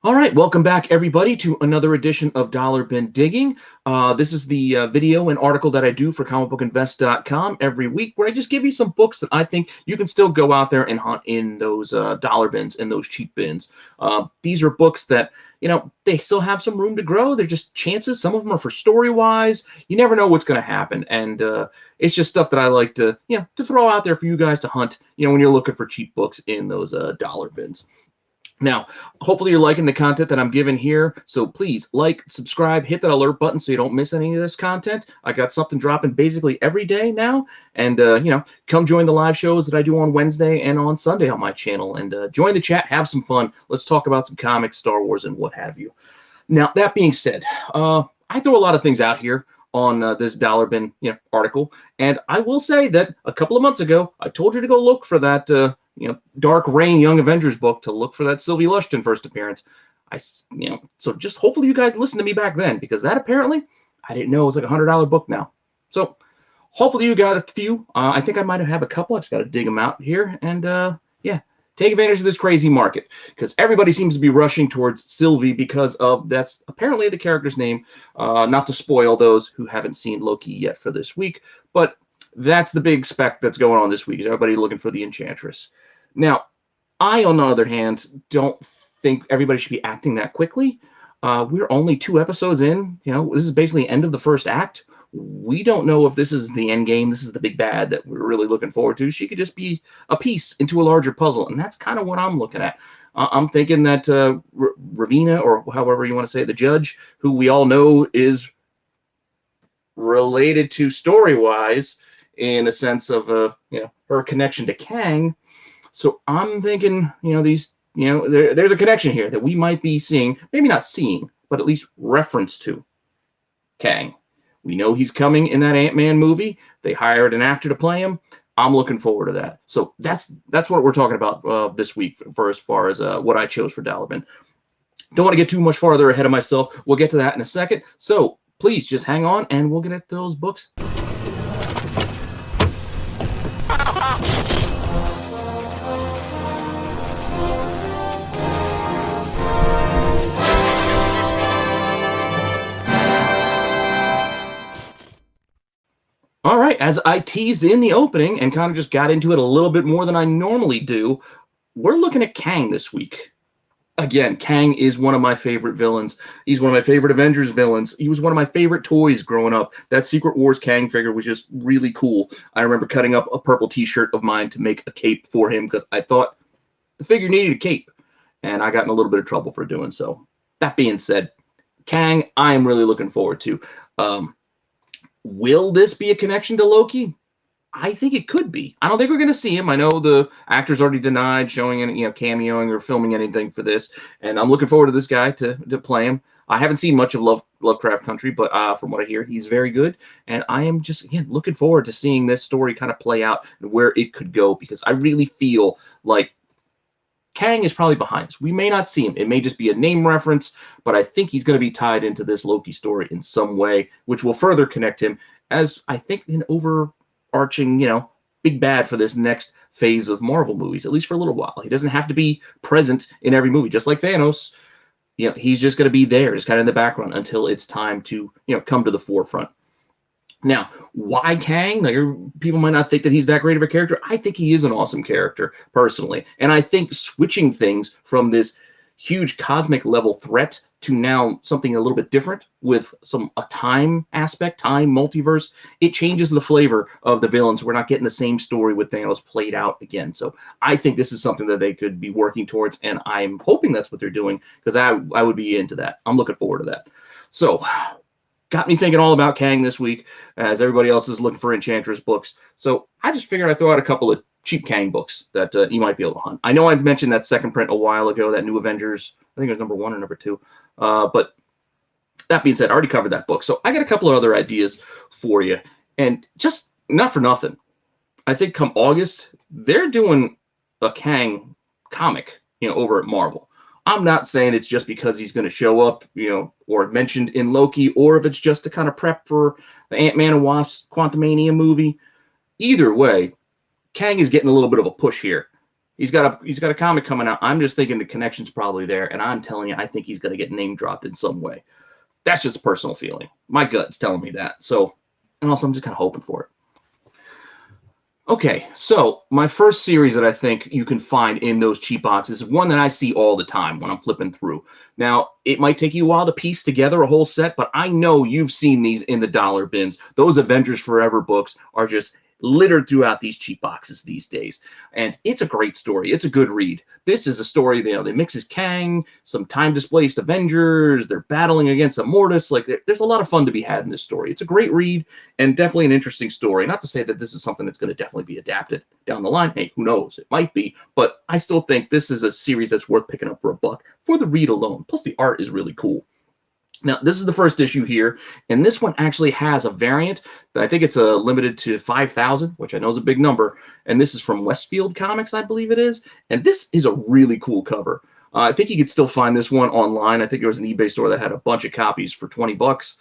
All right, welcome back, everybody, to another edition of Dollar Bin Digging. This is the video and article that I do for comicbookinvest.com every week, where I just give you some books that I think you can still go out there and hunt in those dollar bins, in those cheap bins. These are books that, they still have some room to grow. They're just chances. Some of them are for story-wise. You never know what's going to happen, and it's just stuff that I like to throw out there for you guys to hunt, when you're looking for cheap books in those dollar bins. Now, hopefully you're liking the content that I'm giving here, so please like, subscribe, hit that alert button so you don't miss any of this content. I got something dropping basically every day now, and, come join the live shows that I do on Wednesday and on Sunday on my channel, and join the chat, have some fun. Let's talk about some comics, Star Wars, and what have you. Now, that being said, I throw a lot of things out here on this dollar bin article, and I will say that a couple of months ago, I told you to go look for that Dark Reign Young Avengers book, to look for that Sylvie Lushton first appearance. So just hopefully you guys listened to me back then, because that apparently, I didn't know, it was like a $100 book now. So hopefully you got a few. I think I might have a couple. I just got to dig them out here, and yeah, take advantage of this crazy market, because everybody seems to be rushing towards Sylvie because of that's apparently the character's name. Not to spoil those who haven't seen Loki yet for this week, but that's the big spec that's going on this week. Is everybody looking for the Enchantress? Now, I, on the other hand, don't think everybody should be acting that quickly. We're only 2 episodes in. This is basically the end of the first act. We don't know if this is the end game. This is the big bad that we're really looking forward to. She could just be a piece into a larger puzzle, and that's kind of what I'm looking at. I'm thinking that Ravina, or however you want to say it, the judge, who we all know is related to story-wise in a sense of her connection to Kang. So I'm thinking, there's a connection here that we might be seeing, maybe not seeing, but at least reference to Kang. We know he's coming in that Ant-Man movie. They hired an actor to play him. I'm looking forward to that. So that's what we're talking about this week for as far as what I chose for Dollar Bin. Don't want to get too much farther ahead of myself. We'll get to that in a second. So please just hang on, and we'll get at those books. All right, as I teased in the opening and kind of just got into it a little bit more than I normally do, we're looking at Kang this week. Again, Kang is one of my favorite villains. He's one of my favorite Avengers villains. He was one of my favorite toys growing up. That Secret Wars Kang figure was just really cool. I remember cutting up a purple t-shirt of mine to make a cape for him because I thought the figure needed a cape, and I got in a little bit of trouble for doing so. That being said, Kang, I am really looking forward to. Will this be a connection to Loki? I think it could be. I don't think we're going to see him. I know the actor's already denied showing any, cameoing or filming anything for this, and I'm looking forward to this guy to play him. I haven't seen much of Lovecraft Country, but from what I hear, he's very good, and I am just, again, looking forward to seeing this story kind of play out and where it could go, because I really feel like Kang is probably behind us. We may not see him. It may just be a name reference, but I think he's going to be tied into this Loki story in some way, which will further connect him as, I think, an overarching, big bad for this next phase of Marvel movies, at least for a little while. He doesn't have to be present in every movie, just like Thanos. He's just going to be there, just kind of in the background until it's time to, come to the forefront. Now, why Kang? Like, people might not think that he's that great of a character. I think he is an awesome character, personally. And I think switching things from this huge cosmic level threat to now something a little bit different with a time aspect, time multiverse, it changes the flavor of the villains. We're not getting the same story with Thanos played out again. So I think this is something that they could be working towards, and I'm hoping that's what they're doing, because I would be into that. I'm looking forward to that. So got me thinking all about Kang this week, as everybody else is looking for Enchantress books. So I just figured I'd throw out a couple of cheap Kang books that you might be able to hunt. I know I mentioned that second print a while ago, that New Avengers, I think it was number 1 or number 2. But that being said, I already covered that book. So I got a couple of other ideas for you. And just not for nothing, I think come August, they're doing a Kang comic, over at Marvel. I'm not saying it's just because he's going to show up, or mentioned in Loki, or if it's just to kind of prep for the Ant-Man and Wasp Quantumania movie. Either way, Kang is getting a little bit of a push here. He's got a comic coming out. I'm just thinking the connection's probably there, and I'm telling you, I think he's going to get name dropped in some way. That's just a personal feeling. My gut's telling me that. So, and also I'm just kind of hoping for it. Okay, so my first series that I think you can find in those cheap boxes is one that I see all the time when I'm flipping through. Now, it might take you a while to piece together a whole set, but I know you've seen these in the dollar bins. Those Avengers Forever books are just littered throughout these cheap boxes these days. And it's a great story. It's a good read. This is a story that mixes Kang, some time-displaced Avengers. They're battling against Immortus. Like, there's a lot of fun to be had in this story. It's a great read and definitely an interesting story. Not to say that this is something that's going to definitely be adapted down the line. Hey, who knows? It might be. But I still think this is a series that's worth picking up for $1 for the read alone. Plus, the art is really cool. Now, this is the first issue here, and this one actually has a variant that I think it's limited to 5,000, which I know is a big number, and this is from Westfield Comics, I believe it is, and this is a really cool cover. I think you could still find this one online. I think there was an eBay store that had a bunch of copies for 20 bucks.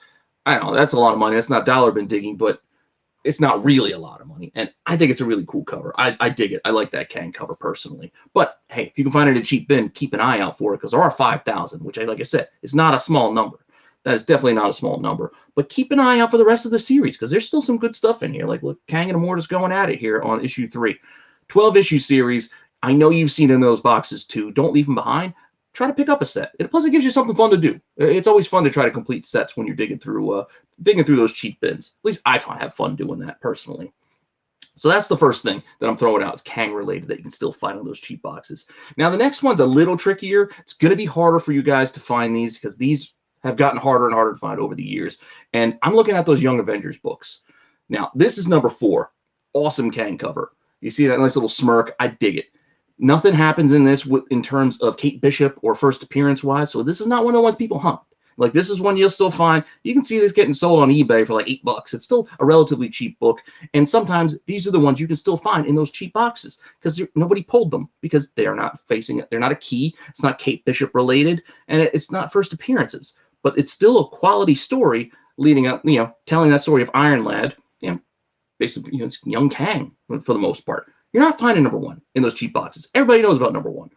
I don't know, that's a lot of money. That's not dollar bin digging, but it's not really a lot of money, and I think it's a really cool cover. I dig it. I like that Kang cover personally. But hey, if you can find it in a cheap bin, keep an eye out for it, because there are 5,000, which, like I said, is not a small number. That is definitely not a small number. But keep an eye out for the rest of the series, because there's still some good stuff in here. Like, look, Kang and Immortus going at it here on issue 3. 12-issue series. I know you've seen in those boxes too. Don't leave them behind. Try to pick up a set. Plus, it gives you something fun to do. It's always fun to try to complete sets when you're digging through those cheap bins. At least I have fun doing that personally. So that's the first thing that I'm throwing out is Kang related that you can still find on those cheap boxes. Now, the next one's a little trickier. It's going to be harder for you guys to find these, because these have gotten harder and harder to find over the years. And I'm looking at those Young Avengers books. Now, this is number 4. Awesome Kang cover. You see that nice little smirk? I dig it. Nothing happens in this in terms of Kate Bishop or first appearance wise. So this is not one of the ones people hunt. Like, this is one you'll still find. You can see this getting sold on eBay for like $8. It's still a relatively cheap book. And sometimes these are the ones you can still find in those cheap boxes, because nobody pulled them, because they're not facing it. They're not a key. It's not Kate Bishop related, and it's not first appearances. But it's still a quality story leading up, telling that story of Iron Lad, basically, it's young Kang for the most part. You're not finding number 1 in those cheap boxes. Everybody knows about number 1.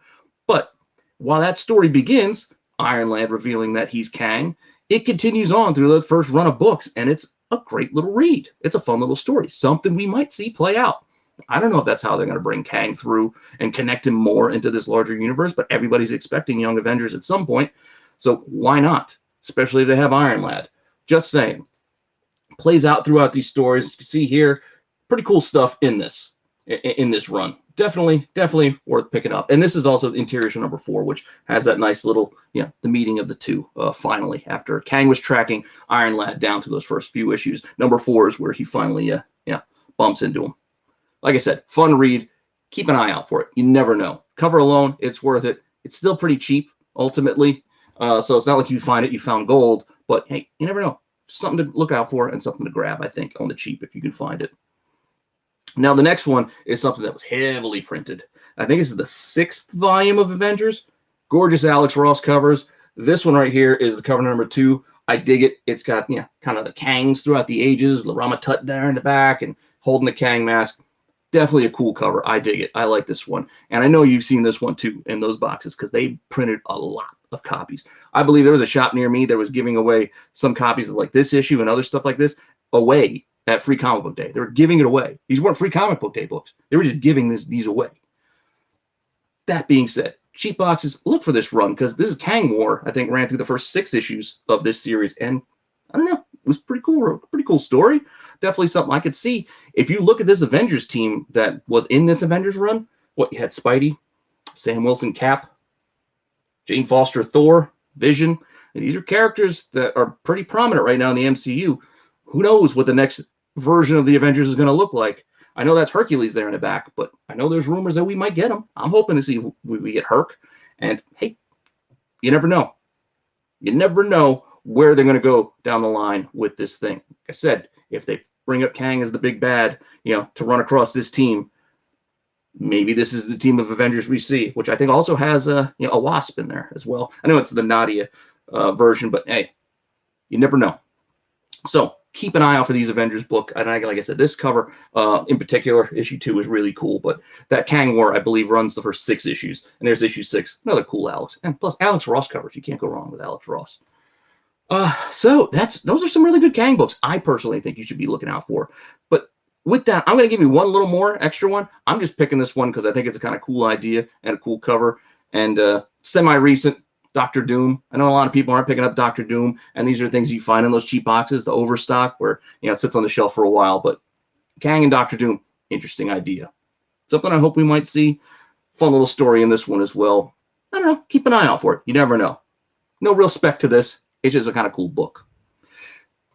But while that story begins, Iron Lad revealing that he's Kang, it continues on through the first run of books, and it's a great little read. It's a fun little story, something we might see play out. I don't know if that's how they're going to bring Kang through and connect him more into this larger universe, but everybody's expecting Young Avengers at some point, so why not? Especially if they have Iron Lad. Just saying. Plays out throughout these stories. You can see here, pretty cool stuff in this run. Definitely worth picking up. And this is also interior issue number 4, which has that nice little, the meeting of the two finally, after Kang was tracking Iron Lad down through those first few issues. Number 4 is where he finally, bumps into him. Like I said, fun read. Keep an eye out for it. You never know. Cover alone, it's worth it. It's still pretty cheap, ultimately. So it's not like you find it, you found gold, but hey, you never know. Something to look out for and something to grab, I think, on the cheap if you can find it. Now, the next one is something that was heavily printed. I think this is the 6th volume of Avengers. Gorgeous Alex Ross covers. This one right here is the cover number 2. I dig it. It's got, kind of the Kangs throughout the ages. Larama Tut there in the back and holding the Kang mask. Definitely a cool cover. I dig it. I like this one. And I know you've seen this one too in those boxes, because they printed a lot of copies. I believe there was a shop near me that was giving away some copies of like this issue and other stuff like this away at Free Comic Book Day. They were giving it away. These weren't Free Comic Book Day books. They were just giving these away. That being said, cheap boxes, look for this run, because this is Kang War, I think, ran through the first 6 issues of this series. And I don't know, it was pretty cool. Pretty cool story. Definitely something I could see. If you look at this Avengers team that was in this Avengers run, you had Spidey, Sam Wilson Cap, Jane Foster Thor, Vision. And these are characters that are pretty prominent right now in the MCU. Who knows what the next version of the Avengers is going to look like? I know that's Hercules there in the back, but I know there's rumors that we might get him. I'm hoping to see if we get Herc. And hey, you never know. You never know where they're going to go down the line with this thing. Like I said, if they bring up Kang as the big bad, to run across this team, maybe this is the team of Avengers we see, which I think also has a Wasp in there as well. I know it's the Nadia version, but hey, you never know. So keep an eye out for these Avengers book. And like I said, this cover in particular, issue 2, is really cool. But that Kang War, I believe, runs the first 6 issues. And there's issue 6, another cool Alex. And plus, Alex Ross covers. You can't go wrong with Alex Ross. So those are some really good Kang books I personally think you should be looking out for. But with that, I'm going to give you one little more extra one. I'm just picking this one because I think it's a kind of cool idea and a cool cover. And semi-recent, Doctor Doom. I know a lot of people aren't picking up Doctor Doom, and these are things you find in those cheap boxes, the overstock, where it sits on the shelf for a while. But Kang and Doctor Doom, interesting idea. Something I hope we might see. Fun little story in this one as well. I don't know. Keep an eye out for it. You never know. No real spec to this. It's just a kind of cool book.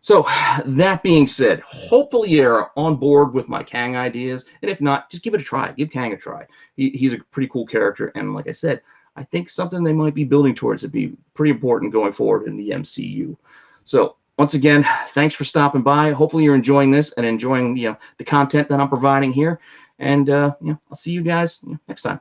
So that being said, hopefully you're on board with my Kang ideas. And if not, just give it a try. Give Kang a try. He's a pretty cool character. And like I said, I think something they might be building towards would be pretty important going forward in the MCU. So once again, thanks for stopping by. Hopefully you're enjoying this and enjoying the content that I'm providing here. And I'll see you guys next time.